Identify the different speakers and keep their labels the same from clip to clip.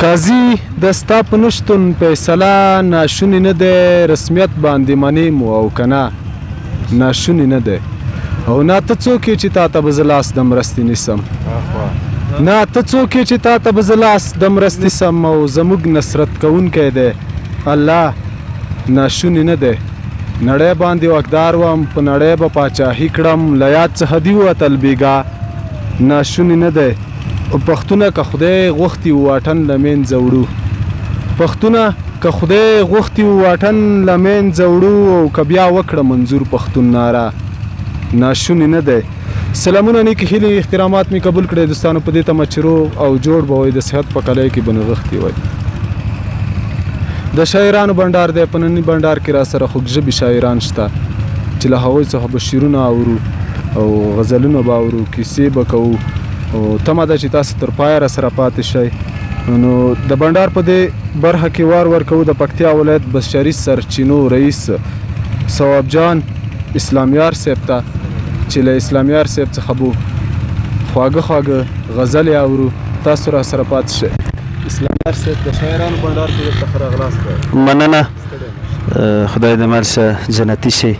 Speaker 1: قاضي د ستا په نشتون فیصله ناشونې نه دی، رسمیت باندې منیم او که نه ناشونې نه دی. او نه ته څوک یې چې تا ته به زه لاس د مرستې نیسم، نه ته څوک یې چې تا ته به زه لاس د مرستې سم. او زموږ نصرت کوونکی دی الله ناشونې نه دی. نړۍ باندې واکدار وم، په نړۍ به پاچاهي کړم، له یاد څخه دي ووتل بېګا ناشونې نه دی. پښتونه که خدای غوښتي واټن له منځه وړو، پښتونه که خدای غوښتي واټن له منځه وړو، او که بیا وکړه منظور پښتون ناره ناشونې نه دی. سلامونه، نیکې هیلې، احترامات مې قبول کړئ دوستانو. په دې تمه چې روغ او جوړ به وئ، د صحت په کلۍ کې به نغښتي وئ. د شاعرانو بنډار دی، په ننني بنډار کې را سره خوږ ژبې شاعران شته چې له هغوی څخه به شعرونه اورو او غزلونه به اورو، کیسې به کوو. او تمه ده چې تاسو تر پایه را سره پاتې شئ. نو د بنډار په دې برخه کې وار ورکوو د پکتیا ولایت بشري سرچینو رئیس ثواب جان اسلامیار صاحب ته، چې له اسلامیار صاحب څخه به خواږه خواږه غزلې اورو. تاسو را سره پاتې شئ. اسلامیار صاحب د شاعرانو بنډار کې درته ښه راغلاست.
Speaker 2: مننه، خدای دې مل شه، جنتي شي.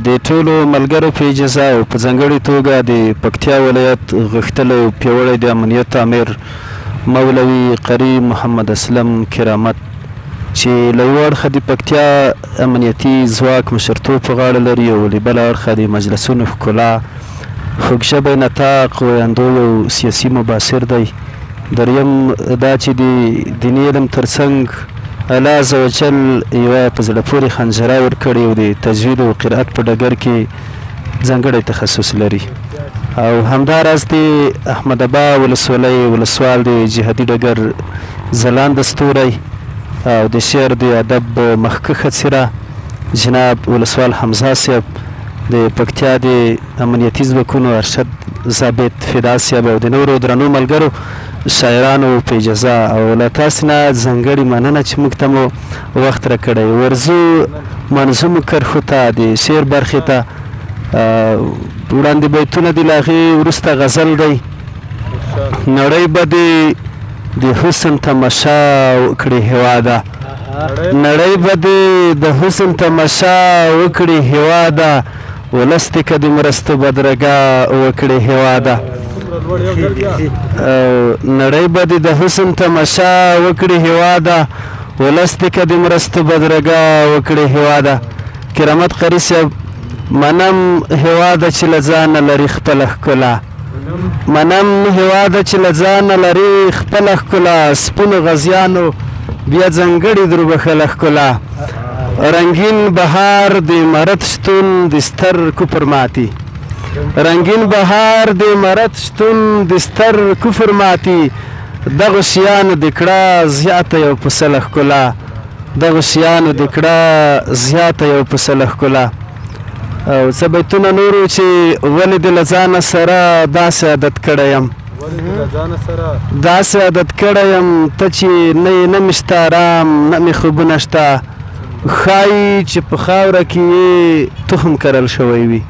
Speaker 2: د ټولو ملګرو په اجازه او په ځانګړې توګه د پکتیا ولایت غښتلی او پیاوړی د امنیت امیر مولوي قري محمد اسلم کرامت، چې له یوه اړخه د پکتیا امنیتي ځواک مشرتوب په غاړه لري، او له بله اړخه د مجلسونو ښکلا، خوږژبی نطاق، ویاندوی او سیاسي مباصر دی. دریم دا چې د دیني علم ترڅنګ الله عز وجل یوه په زړه پورې خنجره ورکړې، او د تجوید او قرأت په ډګر کې ځانګړی تخصص لري. او همداراز د احمدابا ولسوالۍ ولسوال د جهادي ډګر ځلانده ستوری او د شعر د ادب مخکښه څیره جناب ولسوال حمزه صاحب، د پکتیا د امنیتي ځواکونو ارشد ضابط فدا صاحب، او د نورو درنو ملګرو شاعرانو په اجازه او له تاسې نه ځانګړې مننه چې موږ ته مو وخت راکړی. ورځو منظومو کرښو ته، د شعر برخې ته وړاندې بیتونه دي، له هغې وروسته غزل دی. نړۍ به د حسن تماشا وکړي هېواده، نړۍ به د حسن تماشا وکړي هېواده، ولس دې که د مرستو بدرګه وکړي هېواده. نړۍ به د حسن تماشا وکړي هېواده، ولس دې که د مرستو بدرګه وکړي هېواده. کرامت قري صاحب، منم هېواده چې له ځانه لري خپله ښکلا، منم هېواده چې له ځانه لري خپله ښکلا، سپینو غازیانو بیا ځانګړې دروبخله ښکلا. رنګین بهار د امارت شتون د ستر کفر ماتي، رنګین بهار د امارت شتون د ستر کفر ماتي، دغو شیانو د کړه زیاته یو پسله ښکلا، دغو شیانو د کړه زیاته یو پسله ښکلا. او څه بیتونه نورو چې ولې دې له ځانه سره داسې عادت کړی یم، داسې عادت کړی یم، ته چې نه یې نه مې شته ارام نه مې خوبونه شته، ښایي چې په خاوره کې یې تخم کرل شوی وي،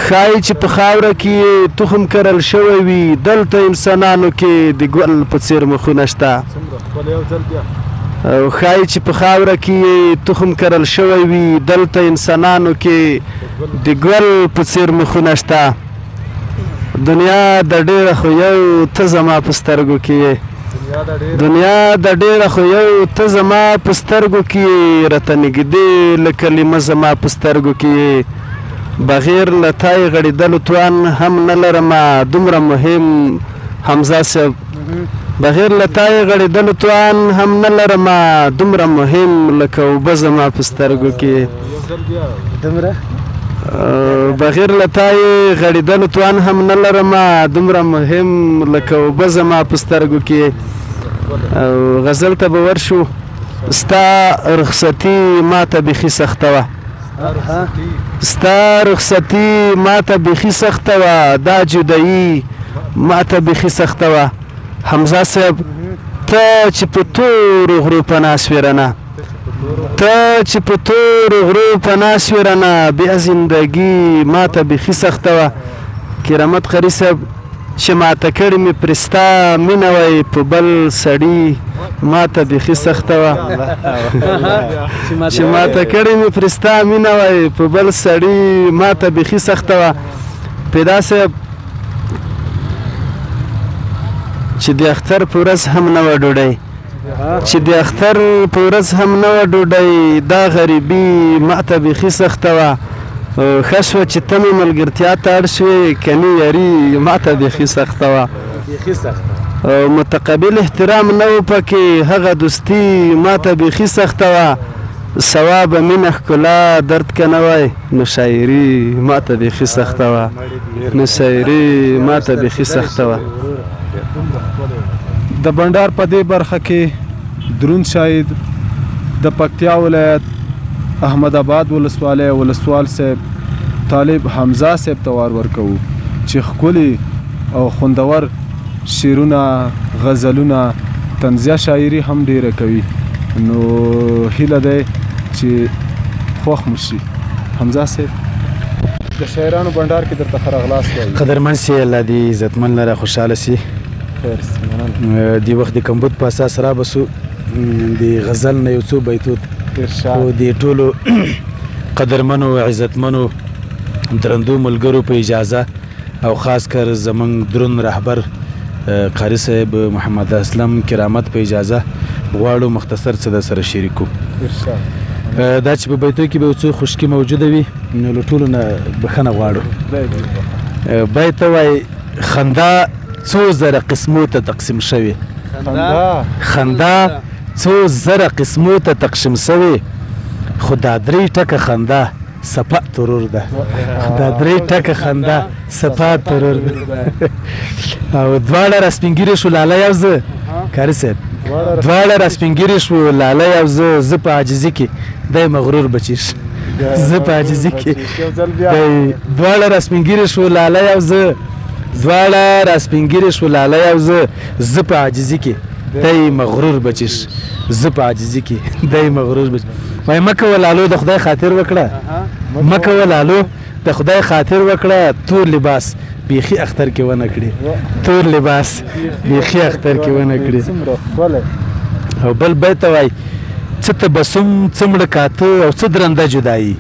Speaker 2: ښایي چې په خاوره کې یې تخم کرل شوی وي، دلته انسانانو کې د ګل په څېر مخونه شته، او ښایي چې په خاوره کې یې تخم کرل شوی وي، دلته انسانانو کې د ګل په څېر مخونه شته. دنیا د ډېره خو یو ته زما په سترګو کې یې، دنیا د ډېره خو یو ته زما په سترګو کې یې، راته نږدې لکه لیمه زما په سترګو کې یې، بغیر له تا یې غړېدلو توان هم نه لرمه، دومره مهم حمزه صاحب، بغیر له تا یې غړېدلو توان هم نه لرمه، دومره مهم لکه اوبه زما په سترګو کې، بغیر له تا یې غړېدلو توان هم نه لرمه، دومره مهم لکه اوبه زما په سترګو کې. غزل ته به ورشو. ستا رخصتي ماته بیخي سخته وه، ستا رخصتي ماته بیخي سخته وه، دا جدایي ماته بیخي سخته وه. حمزه صاحب، ته چې په تورو غرو پناه شوې رانه، ته چې په تورو غرو پناه شوې رانه، بیا زندګي ماته بیخي سخته وه. کرامت قري صاحب، چې ماته کړې مې پرې ستا مینه وای په بل سړي ماته بیخي سخته وه چې ماته کړې مې پرې ستا مینه وای په بل سړي ماته بیخي سخته وه پیدا صاحب چې د اختر په ورځ هم نه وه ډوډۍ چې د اختر په ورځ هم نه وه ډوډۍ دا غریبي ماته بیخي سخته وه ښه شوه چې ته مې ملګرتیا ته اړ شوې کني یاري ماته بیخي سخته وه متقابل احترام نه و پکې هغه دوستي ماته بیخي سخته وه ثواب مینه ښکلا درد که نه وای نو شاعري ماته بیخي سخته وه نو شاعري ماته بیخي سخته وه
Speaker 1: د بنډار په دې برخه کې دروند شاعر د پکتیا ولایت احمد آباد ولسوالۍ ولسوال صاحب طالب حمزه صاحب ته وار ورکوو چې ښکلي او خوندور شعرونه غزلونه طنزیه شاعري هم ډیره کوي نو هیله دی چې خوښ مو شي حمزه صاحب د شاعرانو بنډار کې درته ښه راغلاست وایي
Speaker 3: قدرمن سي الله دې عزتمن لره خوشحاله سي دی وخت د کمبود په اساس را بسو د غزل نه یو څو بیتوت او د ټولو قدرمنو عزتمنو درندو ملګرو په اجازه او خاص کر زمونږ درون رهبر قاری صاحب محمد اسلم کرامت په اجازه غواړو مختصر څه د سره شریکو دا چې په بیتو کې به یو څو خشکي موجوده وي نو له ټولو نه بخښنه غواړو بیت وایي خندا څو زره قسمو ته تقسیم شوې خندا څو زره قسمو ته تقسیم شوې خو دا درې ټکه خندا سپا ترور ده دا درې ټکه خندا سپا ترور ده او دواړه راسپینګیرې شو لاله یو زه کاري صاحب دواړه راسپینګیرې شو لاله یو زه په عاجزي کې دی مغرور بچیش زه په عاجزي کې دواړه راسپینګیرې شو لاله یو زه دواړه راسپینګیرې شو لاله یو زه په عاجزي کې دی مغرور بچیش زه په عاجزي کې دی مغرور بچیش وای مکه ولالو د خدای خاطر وکړه مکه ولالو د خدای خاطر وکړه تور لباس بیخي اختر کې ونه کړي تور لباس بیخي اختر کې ونه کړي او بل بیت وای څه تبسم څه مړه کاته او څه درنده جدایي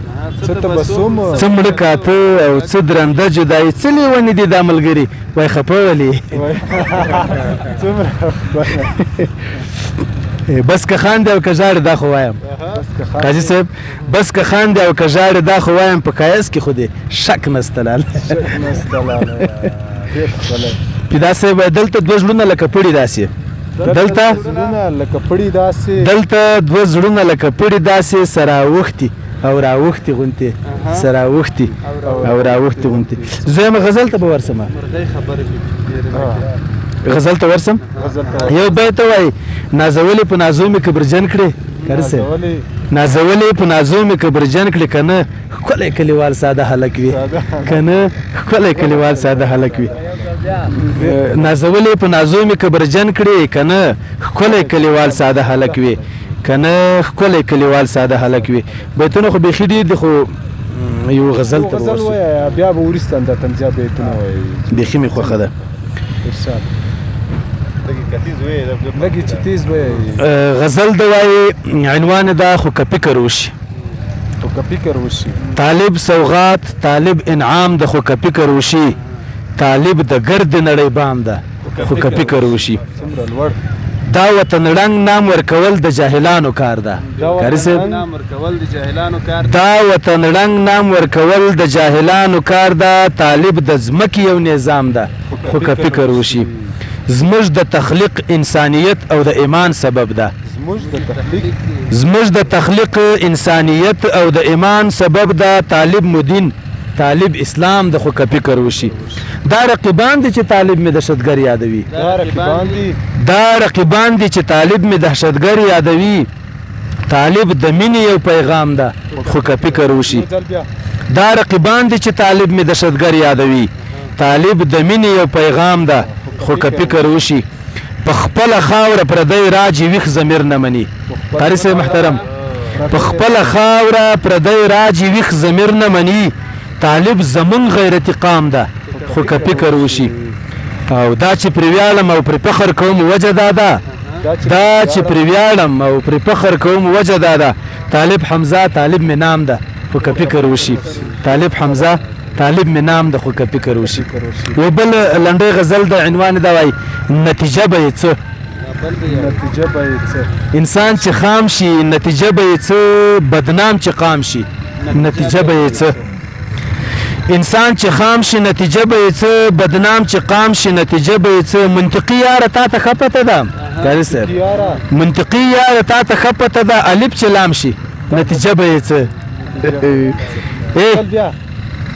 Speaker 3: څه مړه کاته او څه درنده جدایي څه لیونې دي دا ملګري وای خفه ولې بس که خاندې او که ژاړې دا خو وایم قاضي صاحب بس که خاندې او که ژاړې دا خو وایم په ښایست کې خو دې شک نسته لاله پیدا صاحب دلته دوه زړونه لکه پړي داسې دلته دوه زړونه لکه پړي داسې سره اوښتي او راوښتي غونتې سره اوښتي او راوښتي غونتې زه غزل ته به ورسمه غزل ته ورسم یو بیت وای نازولې په نازو مې کبرجن کړې کاري صاحب نازولې په نازو مې کبرجن کړې کنه ښکلی کلیوال ساده هلک وي کنه ښکلی کلیوال ساده هلک وي نازولې په نازو مې کبرجن کړې کنه ښکلی کلیوال ساده هلک وي کنه ښکلی کلیوال ساده هلک وي بیتونه خو بیخي ډېر دي خو یو غزل ته به ورسو
Speaker 1: بیا به وروسته دا طنزیه بیتونه وایي
Speaker 2: بیخي مې خوښه ده غزل د وایي عنوان دا خو که فکر وشي طالب سوغات طالب انعام ده خو که فکر وشي طالب د ګرد نړۍ بام ده خو که فکر وشي دا وطن رنګ نام ورکول د جاهلانو کار ده کاري صاحب دا وطن رنګ نام ورکول د جاهلانو کار ده طالب د ځمکې یو نظام ده خو که فکر وشي زموږ د تخلیق انسانیت او د ایمان سبب ده زموږ د تخلیق انسانیت او د ایمان سبب ده طالب مدین طالب اسلام د خو که فکر وشي دا رقیبان دي چې طالب مې دهشتګر یادوي دا رقیبان دي چې طالب مې دهشتګر یادوي طالب د مینې یو پیغام ده خو که فکر وشي دا رقیبان دي چې طالب مې دهشتګر یادوي طالب د مینې یو پیغام ده خو که فکر وشي په خپله خاوره پردی راجي ویښ ضمیر نه مني قاري صاحب محترم په خپله خاوره پردی راجي ویښ ضمیر نه مني طالب زمون غیرتي قام ده خو که فکر وشي او دا چې پرې ویاړم او پرې فخر کوم وجه دا ده دا چې پرې ویاړم او پرې فخر کوم وجه دا ده طالب حمزه طالب مې نام ده خو که فکر وشي طالب حمزه طالب مې نام ده خو که فکر وشي یو بل لنډی غزل د عنوان دا وایي نتیجه به یې څه انسان چې خام شي نتیجه به یې څه بدنام چې قام شي نتیجه به یې څه انسان چې خام شي نتیجه به یې څه بدنام چې قام شي نتیجه به یې څه منطقي یاره تا ته ښه پته ده قاري صاحب منطقي یاره تا ته ښه پته ده الف چې لام شي نتیجه به یې څه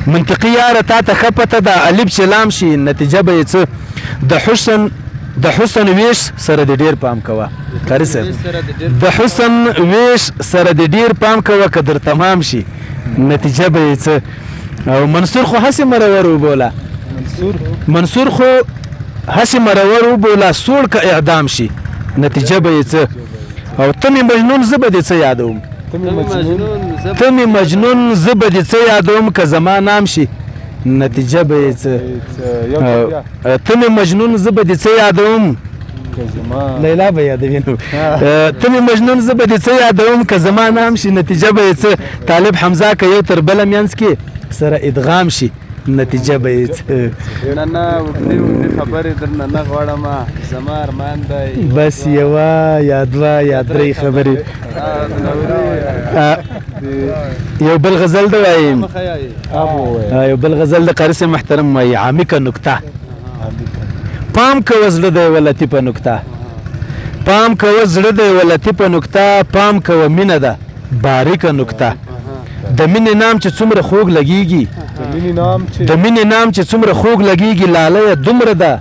Speaker 2: منطقي یاره تا ته ښه پته ده الف چې لام شي نتیجه به یې څه د حسن ویش سره د ډیر پام کوه قاري صاحب د حسن ویش سره د ډیر پام کوه که در تمام شي نتیجه به یې څه او منصور خو هسې مرور وبوله منصور خو هسې مرور وبوله سوړ که اعدام شي نتیجه به یې څه او ته مې مجنون زه به دې څه یادوم ته مې مجنون زه به دې څه یادوم که زما نام شي نتیجه به یې څه ته مې مجنون زه به دې څه یادوم لیلا به یادوي نو ته مې مجنون زه به دې څه یادوم که زما نام شي نتیجه به یې څه طالب حمزه که یو تر بله منځ کې سره ادغام شي نتیجه به یې څه
Speaker 1: نه اوږدې خبرې درنه نه غواړم زما ارمان دی
Speaker 2: بس یوه یا دوه یا درې خبرې یو بل غزل ده وایم یو بل غزل د قاري صاحب محترم وایي عامقه نکته پام کوه زړه دی یوه لطیفه نکته پام کوه زړه دی یوه لطیفه نکته پام کوه مینه ده باریکه نکته د مینې نام چې څومره خوږ لګیږي د مینې نام چې څومره خوږ لګیږي لاله یې دومره ده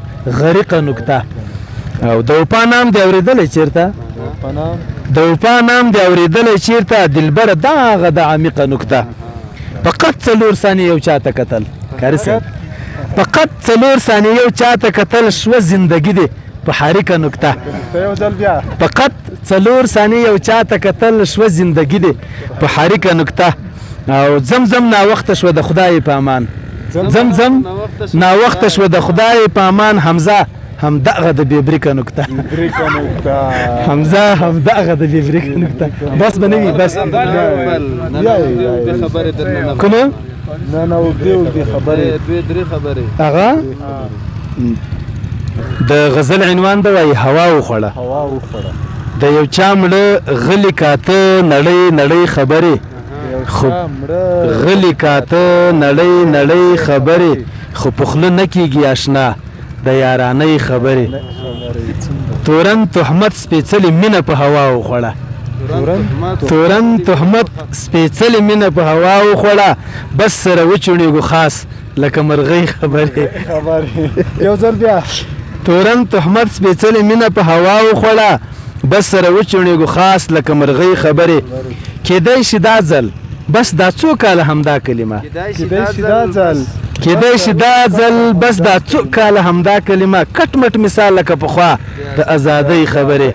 Speaker 2: غریقه نکته او د وفا نام دی اورېدلی چېرته د وفا نام دی اورېدلی چېرته دلبره دغه د عمیقه نکته فقط 4 ثانیې یو چاته کتل قاري صاحب فقط 4 ثانیې یو چاته کتل شوه زندګي دی په حریکه نکته فقط 4 ثانیې یو چاته کتل شوه زندګي دی په حریکه نکته او زمزم ناوخته شوه د خدای په امان زمزم ناوخته شوه د خدای په امان حمزه همدغه د بېبریکه نکته حمزه همدغه د بېبریکه نکته بس به نه وي بس کومه
Speaker 1: نه اوږدې خبرې 2-3 خبرې
Speaker 2: هغه د غزل عنوان ده وایي هوا وخوړه د یو چا مړه غلي کاته نړۍ خبرې غلي کاته نړۍ خبرې خو په خوله نه کېږي اشنا د یارانۍ خبرې تورن تهمت سپېڅلې مینه په هوا وخوړه تورن تهمت سپېڅلې مینه په هوا وخوړه بس سره وچوڼېږو خاص لکه مرغۍ خبرې
Speaker 1: یو ځل بیا
Speaker 2: تورن تهمت سپېڅلې مینه په هوا وخوړه بس سره وچوڼېږو خاص لکه مرغۍ خبرې کېدی شي دا ځل بس دا څو کاله همدا کلمه کېدی شي دا ځل بس دا څو کاله همدا کلمه کټ مټ مثال لکه پخوا د ازادۍ خبرې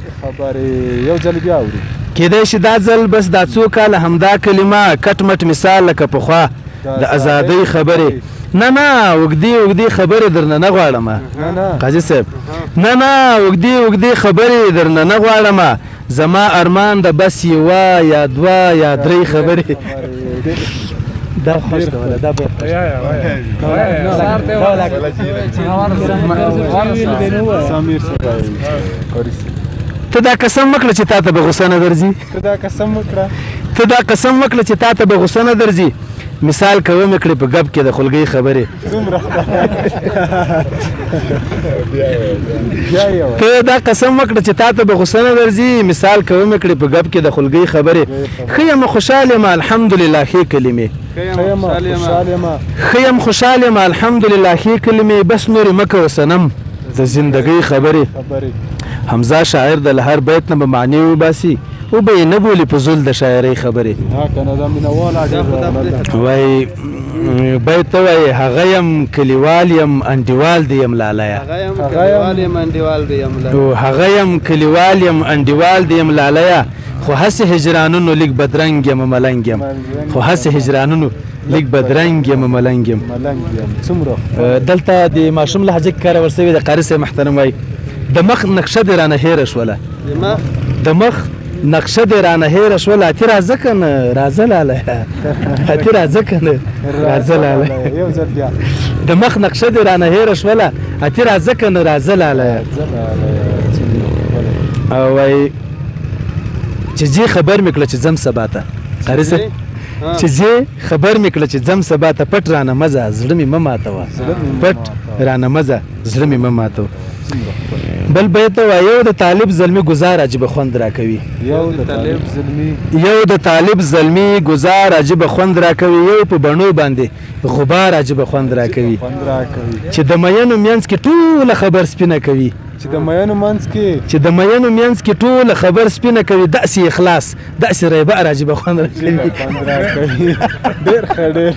Speaker 1: یو ځل بیا اوري
Speaker 2: کېدی شي دا ځل بس دا څو کاله همدا کلمه کټ مټ مثال لکه پخوا د ازادۍ خبرې نه اوږدې خبرې درنه نه غواړم قاضي صاحب نه اوږدې خبرې درنه نه غواړم زما ارمان د بس یوه یا دوه یا درې خبرې دا خوش ده دا به ته دا قسم وکړه چې تا ته به غوسه نه درځي ته دا قسم وکړه چې تا ته به غوسه نه درځي مثال کوم کړي په غب کې د خلګۍ خبرې ته دا قسم وکړه چې تا ته به غوسه نه درځي مثال کوم کړي په غب کې د خلګۍ خبرې خیم خوشاله ما الحمدلله خې کلمې خیم خوشاله ما الحمدلله خې کلمې بس نور مکه وسنم د زندګۍ خبرې حمزه شاعر د هر بیت نه به معنی وباسي او به یې نه بولي په زول د شاعرۍ خبرې وایي بیت ته وایي هغه یم کلیوال یم انډیوال د یم لالیه هغه یم کلیوال یم انډیوال د یم لالیه
Speaker 3: خو هسې هجرانونو لږ بدرنګ یم ملنګ یم خو هسې هجرانونو لږ بدرنګ یم ملنګ یم دلته د ماشوم لهجه کې کارول شوې د قاري صاحب محترم وایي د مخ نقشه دې رانه هېره شوله د مخ نقشه دې رانه هېره شوله اتې راځه که نه راځه لاله اتې راځه که نه راځه لاله د مخ نقشه دې رانه هېره شوله اتې راځه که نه راځه لاله او وایي چې ځې خبر مې کړه چې ځم سبا ته قاري صاحب چې ځې خبر مې کړه چې ځم سبا ته پټ رانه مزه زړه مې مه ماتوه پټ رانه مزه زړه مې مه ماتوه بل بیت وایي یو د طالب زلمي ګزار عجیبه خوند راکوي یو د طالب زلمي ګزار عجیبه خوند راکوي یو په بڼو باندې غبار عجیبه خوند راکوي چې د مینو منځ کې ټوله خبر سپینه کوي چې د مینو منځ کې ټوله خبر سپینه کوي داسې اخلاص داسې ریبه عجیبه خوند راکوي
Speaker 1: ډېر ښه ډېر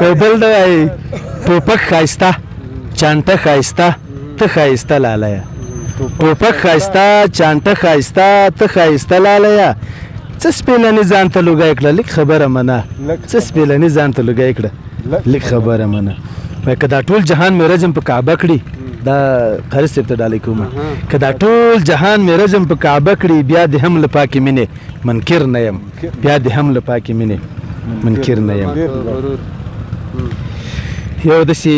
Speaker 3: په بل ډول وایي ټوپک ښایسته چانټه ښایسته ته ښایسته لالیه ټوپک ښایسته چانټه ښایسته ته ښایسته لالیه څه سپېلني ځان ته لوګی کړه لږ خبره منه څه سپېلني ځان ته لوګی کړه لږ خبره منه وایي که دا ټول جهان مې رجم په کعبه کړي دا قاري صاحب ته ډالۍ کومه که دا ټول جهان مې رجم په کعبه کړي بیا د هم له پاکې مینې منکر نه یم بیا د هم له پاکې مینې منکر نه یم یو داسې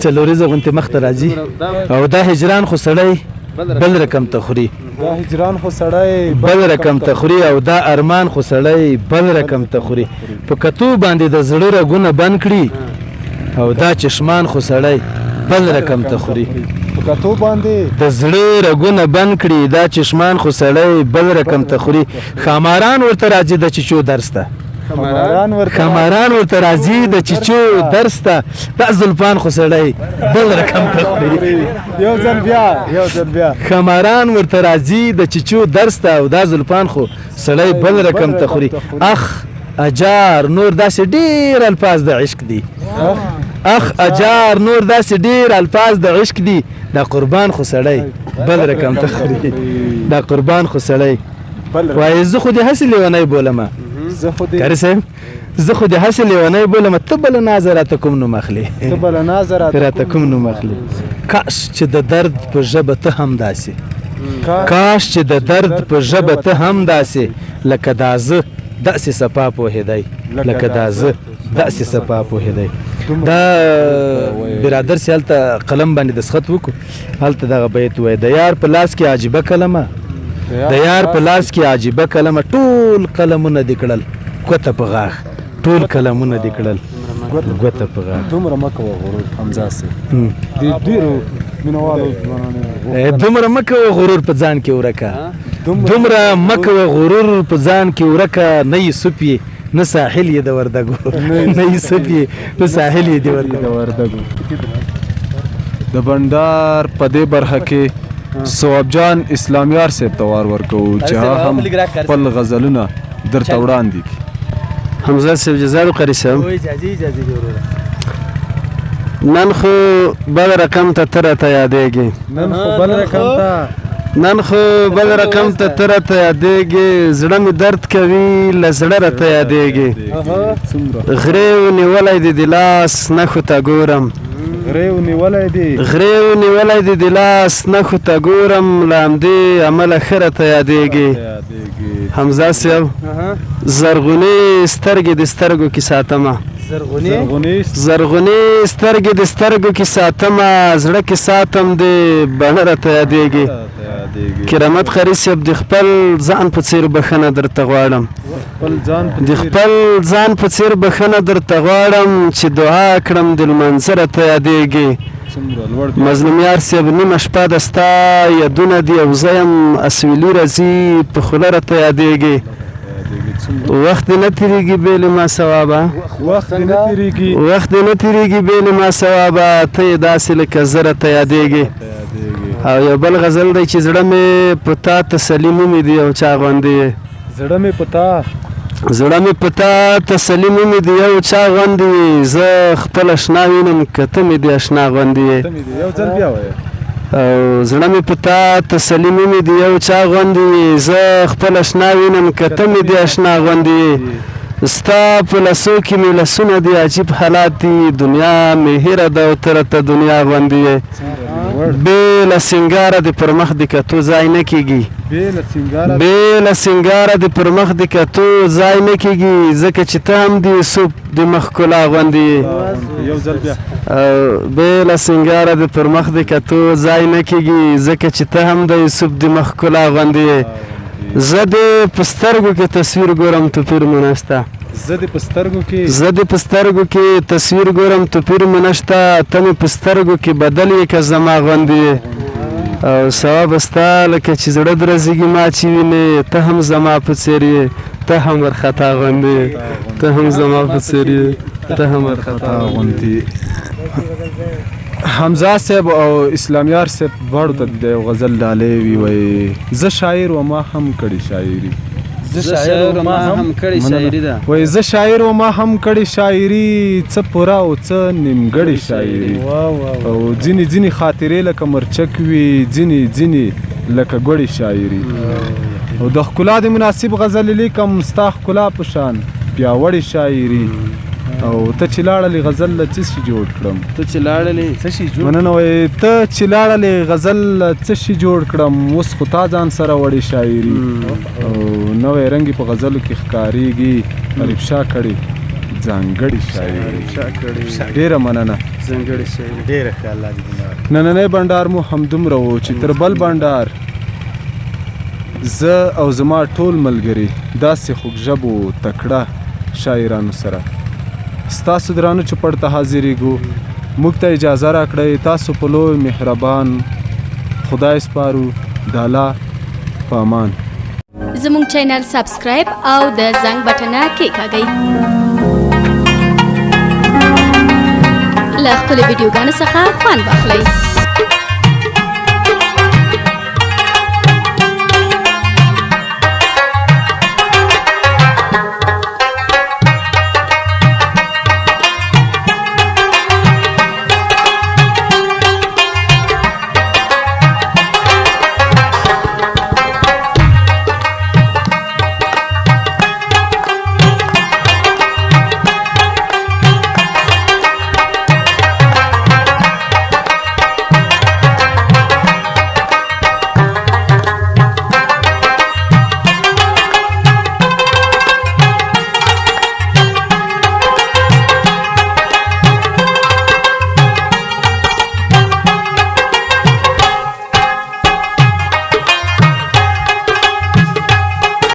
Speaker 3: څلوریزه غوندې مخ ته راځي او دا هجران خو سړی بل رقم ته خوري بل رقم ته خوري او دا ارمان خو سړی بل رقم ته خوري په کتو باندې د زړه رګونه بند کړي او دا چشمان خو سړی بل رقم ته خوري د زړه رګونه بند کړي دا چشمان خو سړی بل رقم ته خوري خاماران ورته راځي د چیچو درس ته خماران ورته راځي د چیچو درس ته دا زلفان خو سړی بل رقم ته خوري
Speaker 1: یو ځل بیا
Speaker 3: خماران ورته راځي د چیچو درس ته او دا زلفان خو سړی بل رقم ته خوري اخ اجار نور داسې ډېر الفاظ د عشق دي اخ اجار نور داسې ډېر الفاظ د عشق دي دا قربان خو سړی بل رقم ته خوري دا قربان خو سړی وایي زه خو دې هسې لیونی بولمه قاري صاحب زه خو دې هسې لیونی بولمه ته بله نازه راته کوم نوم اخلې راته کوم نوم اخلې کاش چې د درد په ژبه ته هم داسې کاش چې د درد په ژبه ته هم داسې لکه دا زه داسې صفا پوهېدی لکه دا زه داسې صفا پوهېدی دا برادر سي هلته قلم باندې دسخط وکړو هلته دغه بیت وایي د یار په لاس کې عجیبه کلمه د یار په لاس کې عجیبه کلمه ټول قلمونه دې کړل ګوته په غاښ ټول قلمونه دې کړل ګوته په غاښ
Speaker 1: دومره مه کوه غرور حمزه صاحب ډېرو مینوالو
Speaker 3: دومره مه کوه غرور په ځان کې ورکه دومره مه کوه غرور په ځان کې ورکه نه یې سوپ یې نه ساحل یې د وردګو نه یې سوپ یې نه ساحل یې د وردګو
Speaker 1: د بنډار په دې برخه کې ثواب جان اسلامیار صاحب ته وار ورکوو چې هغه هم خپل غزلونه درته وړاندې کړي
Speaker 2: حمزه صاحب جزاک قاري صاحب نن خو بل رقم ته ته راته یادېږي
Speaker 3: نن خو بل
Speaker 2: رقم ته ته راته یادېږي زړه مې درد کوي له زړه راته یادېږي غرې ونیولی دې د لاس نښو ته ګورم
Speaker 3: غرې ونیولی
Speaker 2: دې د لاس نښو ته ګورم له همدې عمله ښه راته یادېږي حمزه صاحب زرغونې سترګې د سترګو کې ساتمه زرغونې سترګې د سترګو کې ساتمه زړه کې ساتم دې بڼه راته یادېږي کرامت قاري صاحب د خپل ځان په څېر بښنه درته غواړم د خپل ځان په څېر بښنه درته غواړم چې دعا کړم د لمانځه راته یادېږي مظلوم یار صاحب نیمه شپه ده ستا یادونه دي او زه یم اسویلي راځي په خوله راته یادېږي وخت دې نه تېرېږي بې له ما ثوابه بې له ما ثوابه ته یې داسې لکه زه راته یادېږي او یو بل غزل دی چې زړه مې په تا تسلي مومي دي او چا غوندې
Speaker 3: زړه مې په تا
Speaker 2: زړه مې په تا تسلي مې د یو چا غوندې زه خپل اشنا وینم که ته مې د اشنا غوندې
Speaker 1: ته مې یو ځل بیا وایه
Speaker 2: او زړه مې په تا تسلي مې د یو چا غوندې زه خپل اشنا وینم که ته مې د اشنا غوندې ستا په لاسو کې مې لاسونه دي عجیب حالات دي دنیا مې هیره ده او ته راته دنیا غوندې یې بې له سینګاره د پر مخ د کتو ځای نه کېږي بې له سینګاره د پر مخ د کتو ځای نه کېږي ځکه چې ته هم د یوسف د مخ ښکلا غوندې یې بې له سینګاره د پر مخ د کتو ځای نه کېږي ځکه چې ته هم د یوسف د مخ ښکلا غوندې یې زه دې په سترګو کې تصویر ګورم توپیر مو نشته
Speaker 1: زه دې په سترګو
Speaker 2: کې تصویر ګورم توپیر مو نشته ته مې په سترګو کې بدل یې که زما غوندې او سوا به ستا لکه چې زړه درزېږي ما چې وینې ته هم زما په څېر یې ته هم ورخطا غوندې ته هم زما په څېر یې ته هم ورخطا غوندې
Speaker 1: حمزه صاحب او اسلامیار صاحب دواړو ته د یو غزل ډالۍ وي وایي زه شاعر و ما هم کړې شاعري
Speaker 2: زه شاعر و ما هم کړې شاعري ده
Speaker 1: وایي زه شاعر و ما هم کړې شاعري څه پوره او څه نیمګړې شاعري او ځینې خاطرې لکه مرچک وي ځینې لکه ګوړې شاعري او د ښکلا د مناسب غزل لیکم ستا ښکلا په شان پیاوړې شاعري او ته چې لاړلې غزل له څه شي جوړ کړم مننه وایي ته چې لاړلې غزل له څه شي جوړ کړم اوس خو تا ځان سره وړې شاعري او نوی رنګ په غزلو کې ښکارېږي غریب شاه کړې ځانګړې شاعري ډېره مننه نننی بنډار مو همدومره و چې تر بل بنډار زه او زما ټول ملګري داسې خوږژبو تکړه شاعرانو سره ستاسو درانه چوپړ ته حاضرېږو موږ ته اجازه راکړئ تاسو په لوی مهربان خدای سپارو د الله په امان
Speaker 4: زموږ چینل سبسکرایب او د زنګ بټنه کېکاږئ له خپلو ویډیوګانو څخه خوند واخلئ